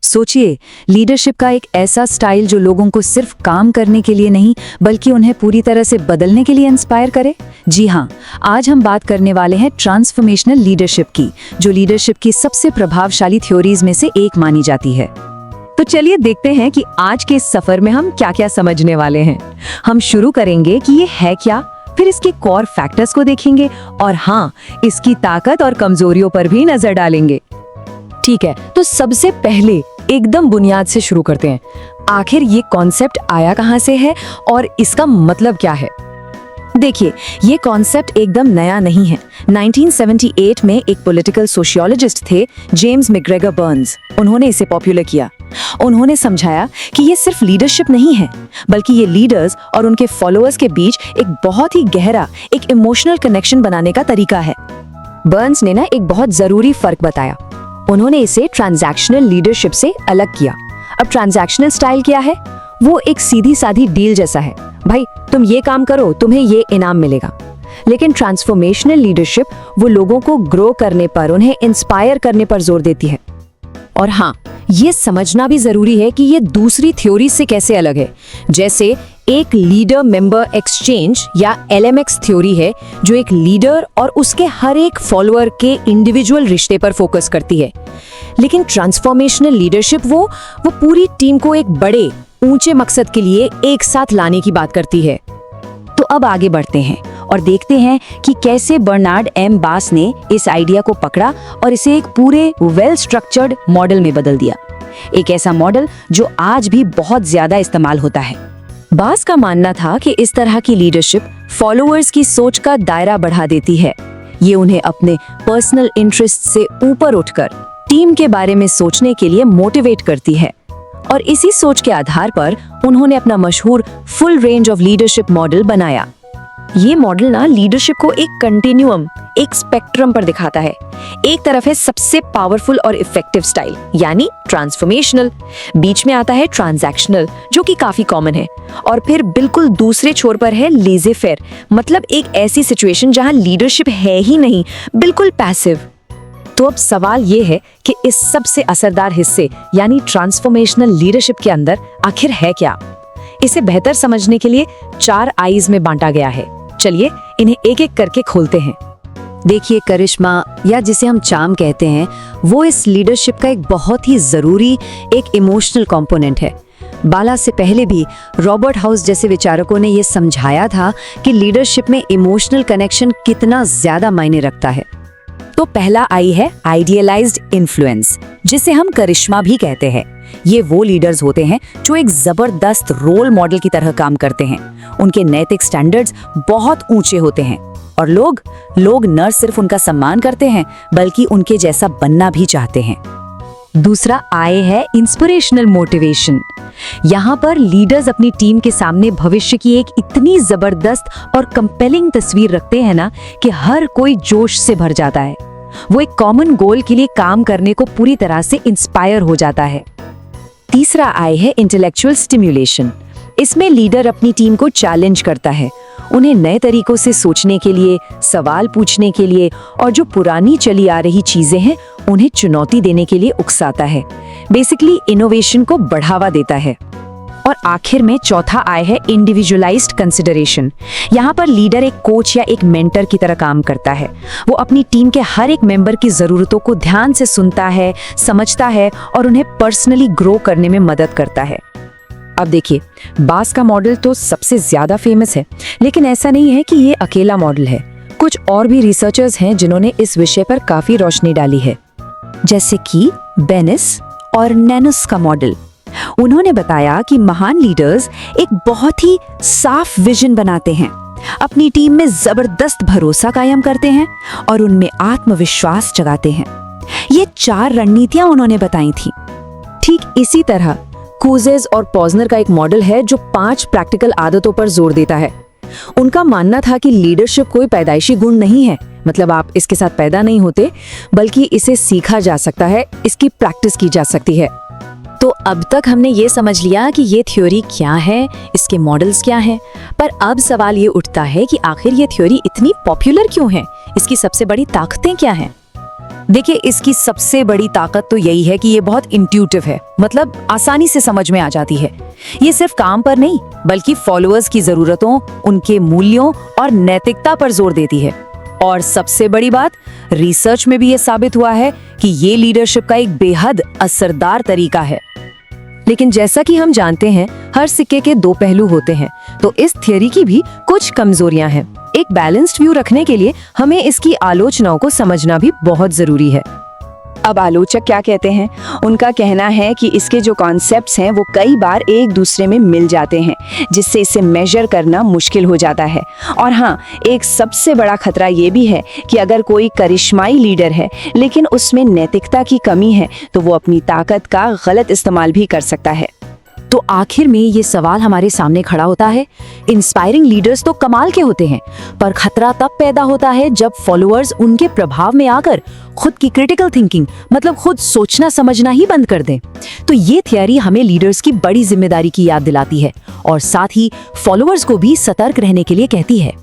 सोचिए, लीडरशिप का एक ऐसा स्टाइल जो लोगों को सिर्फ काम करने के लिए नहीं बल्कि उन्हें पूरी तरह से बदलने के लिए इंस्पायर करे। जी हाँ, आज हम बात करने वाले हैं ट्रांसफॉर्मेशनल लीडरशिप की, जो लीडरशिप की सबसे प्रभावशाली थ्योरीज में से एक मानी जाती है। तो चलिए देखते हैं कि आज के इस सफर में हम क्या क्या समझने वाले हैं। हम शुरू करेंगे कि ये है क्या, फिर इसके कोर फैक्टर्स को देखेंगे और हाँ, इसकी ताकत और कमजोरियों पर भी नजर डालेंगे। ठीक है, तो सबसे पहले एकदम बुनियाद से शुरू करते हैं। आखिर ये कॉन्सेप्ट आया कहाँ से है और इसका मतलब क्या है? देखिए, ये कॉन्सेप्ट एकदम नया नहीं है। 1978 में एक पॉलिटिकल सोशियोलॉजिस्ट थे, जेम्स मैकग्रेगर बर्न्स। उन्होंने इसे पॉपुलर किया। उन्होंने समझाया कि ये सिर्फ लीडरशिप नहीं है, बल्कि ये लीडर्स और उनके फॉलोअर्स के बीच एक बहुत ही गहरा, एक इमोशनल कनेक्शन बनाने का तरीका है। बर्न्स ने एक बहुत जरूरी फर्क बताया। उन्होंने इसे ट्रांजैक्शनल लीडरशिप से अलग किया। अब ट्रांजैक्शनल स्टाइल क्या है? वो एक सीधी सादी डील जैसा है, भाई तुम ये काम करो, तुम्हें ये इनाम मिलेगा। लेकिन ट्रांसफॉर्मेशनल लीडरशिप वो लोगों को ग्रो करने पर, उन्हें इंस्पायर करने पर जोर देती है। और हाँ, ये समझना भी जरूरी है कि ये दूसरी थ्योरी से कैसे अलग है। जैसे एक लीडर मेंबर एक्सचेंज या LMX थ्योरी है, जो एक लीडर और उसके हर एक फॉलोअर के इंडिविजुअल रिश्ते पर फोकस करती है। लेकिन ट्रांसफॉर्मेशनल लीडरशिप वो पूरी टीम को एक बड़े ऊंचे मकसद के लिए एक साथ लाने की बात करती है। तो अब आगे बढ़ते हैं और देखते हैं कि कैसे बर्नार्ड एम बास ने इस आइडिया को पकड़ा और इसे एक पूरे वेल स्ट्रक्चर्ड मॉडल में बदल दिया। एक ऐसा मॉडल जो आज भी बहुत ज्यादा इस्तेमाल होता है। बास का मानना था कि इस तरह की लीडरशिप फॉलोअर्स की सोच का दायरा बढ़ा देती है। ये उन्हें अपने पर्सनल इंटरेस्ट से ऊपर उठकर टीम के बारे में सोचने के लिए मोटिवेट करती है। और इसी सोच के आधार पर उन्होंने अपना मशहूर full range of leadership model बनाया। ये मॉडल लीडरशिप को एक कंटिन्यूअम, एक स्पेक्ट्रम पर दिखाता है। एक तरफ है सबसे पावरफुल और इफेक्टिव स्टाइल, यानी ट्रांसफॉर्मेशनल। बीच में आता है ट्रांजैक्शनल, जो कि काफी कॉमन है। और फिर बिल्कुल दूसरे छोर पर है लेज़े फेयर, मतलब एक ऐसी सिचुएशन जहां लीडरशिप है ही नहीं, बिल्कुल पैसिव। तो अब सवाल ये है कि इस सबसे असरदार हिस्से यानी ट्रांसफॉर्मेशनल लीडरशिप के अंदर आखिर है क्या? इसे बेहतर समझने के लिए 4 आईज में बांटा गया है। चलिए इन्हें एक एक करके खोलते हैं। देखिए, करिश्मा या जिसे हम चार्म कहते हैं, वो इस लीडरशिप का एक बहुत ही जरूरी एक इमोशनल कंपोनेंट है। बाला से पहले भी रॉबर्ट हाउस जैसे विचारकों ने ये समझाया था कि लीडरशिप में इमोशनल कनेक्शन कितना ज्यादा मायने रखता है। तो पहला आई है आइडियलाइज्ड इन्फ्लुएंस, जिसे हम करिश्मा भी कहते हैं। ये वो लीडर्स होते हैं जो एक जबरदस्त रोल मॉडल की तरह काम करते हैं। उनके नैतिक स्टैंडर्ड्स बहुत ऊंचे होते हैं और लोग न सिर्फ उनका सम्मान करते हैं बल्कि उनके जैसा बनना भी चाहते हैं। दूसरा आए है इंस्पिरेशनल मोटिवेशन। यहाँ पर लीडर्स अपनी टीम के सामने भविष्य की एक इतनी जबरदस्त और कंपेलिंग तस्वीर रखते हैं कि हर कोई जोश से भर जाता है। वो एक कॉमन गोल के लिए काम करने को पूरी तरह से इंस्पायर हो जाता है। तीसरा आए है इंटेलेक्चुअल स्टिम्युलेशन। इसमें लीडर अपनी टीम को चैलेंज करता है, उन्हें नए तरीकों से सोचने के लिए, सवाल पूछने के लिए और जो पुरानी चली आ रही चीजें हैं उन्हें चुनौती देने के लिए उकसाता है। बेसिकली इनोवेशन को बढ़ावा देता है। और आखिर में चौथा आय है इंडिविजुअलाइज्ड कंसिडरेशन। यहाँ पर लीडर एक कोच या एक मेंटर की तरह काम करता है। वो अपनी टीम के हर एक मेंबर की जरूरतों को ध्यान से सुनता है, समझता है और उन्हें पर्सनली ग्रो करने में मदद करता है। अब देखिए, बास का मॉडल तो सबसे ज्यादा फेमस है, लेकिन ऐसा नहीं है कि ये अकेला मॉडल है। कुछ और भी रिसर्चर्स हैं जिन्होंने इस विषय पर काफी रोशनी डाली है, जैसे कि बेनिस और नैनुस का मॉडल। उन्होंने बताया कि महान लीडर्स एक बहुत ही साफ विजन बनाते हैं, अपनी टीम में जबरदस्त भरोसा कायम करते हैं और उनमें आत्मविश्वास जगाते हैं। ये 4 रणनीतियां उन्होंने बताई थी। ठीक इसी तरह कूजेस और पॉजनर का एक मॉडल है जो 5 प्रैक्टिकल आदतों पर जोर देता है। उनका मानना था कि लीडरशिप कोई पैदाइशी गुण नहीं है, मतलब आप इसके साथ पैदा नहीं होते, बल्कि इसे सीखा जा सकता है, इसकी प्रैक्टिस की जा सकती है। तो अब तक हमने ये समझ लिया कि ये थ्योरी क्या है, इसके मॉडल्स क्या हैं, पर अब सवाल ये उठता है कि आखिर ये थ्योरी इतनी पॉपुलर क्यों है? इसकी सबसे बड़ी ताकतें क्या हैं? देखिए, इसकी सबसे बड़ी ताकत तो यही है कि ये बहुत इंट्यूटिव है, मतलब आसानी से समझ में आ जाती है। ये सिर्फ काम पर नहीं, बल्कि फॉलोअर्स की जरूरतों, उनके मूल्यों और नैतिकता पर जोर देती है। और सबसे बड़ी बात, रिसर्च में भी ये साबित हुआ है कि ये लीडरशिप का एक बेहद असरदार तरीका है। लेकिन जैसा कि हम जानते हैं, हर सिक्के के दो पहलू होते हैं, तो इस थियरी की भी कुछ कमजोरियां हैं। एक बैलेंस्ड व्यू रखने के लिए हमें इसकी आलोचनाओं को समझना भी बहुत जरूरी है। अब आलोचक क्या कहते हैं? उनका कहना है कि इसके जो कॉन्सेप्ट्स हैं वो कई बार एक दूसरे में मिल जाते हैं, जिससे इसे मेजर करना मुश्किल हो जाता है। और हाँ, एक सबसे बड़ा खतरा ये भी है कि अगर कोई करिश्माई लीडर है लेकिन उसमें नैतिकता की कमी है, तो वो अपनी ताकत का गलत इस्तेमाल भी कर सकता है। तो आखिर में ये सवाल हमारे सामने खड़ा होता है, इंस्पायरिंग लीडर्स तो कमाल के होते हैं, पर खतरा तब पैदा होता है जब फॉलोअर्स उनके प्रभाव में आकर खुद की क्रिटिकल थिंकिंग, मतलब खुद सोचना समझना ही बंद कर दें। तो ये थियरी हमें लीडर्स की बड़ी जिम्मेदारी की याद दिलाती है और साथ ही फॉलोअर्स को भी सतर्क रहने के लिए कहती है।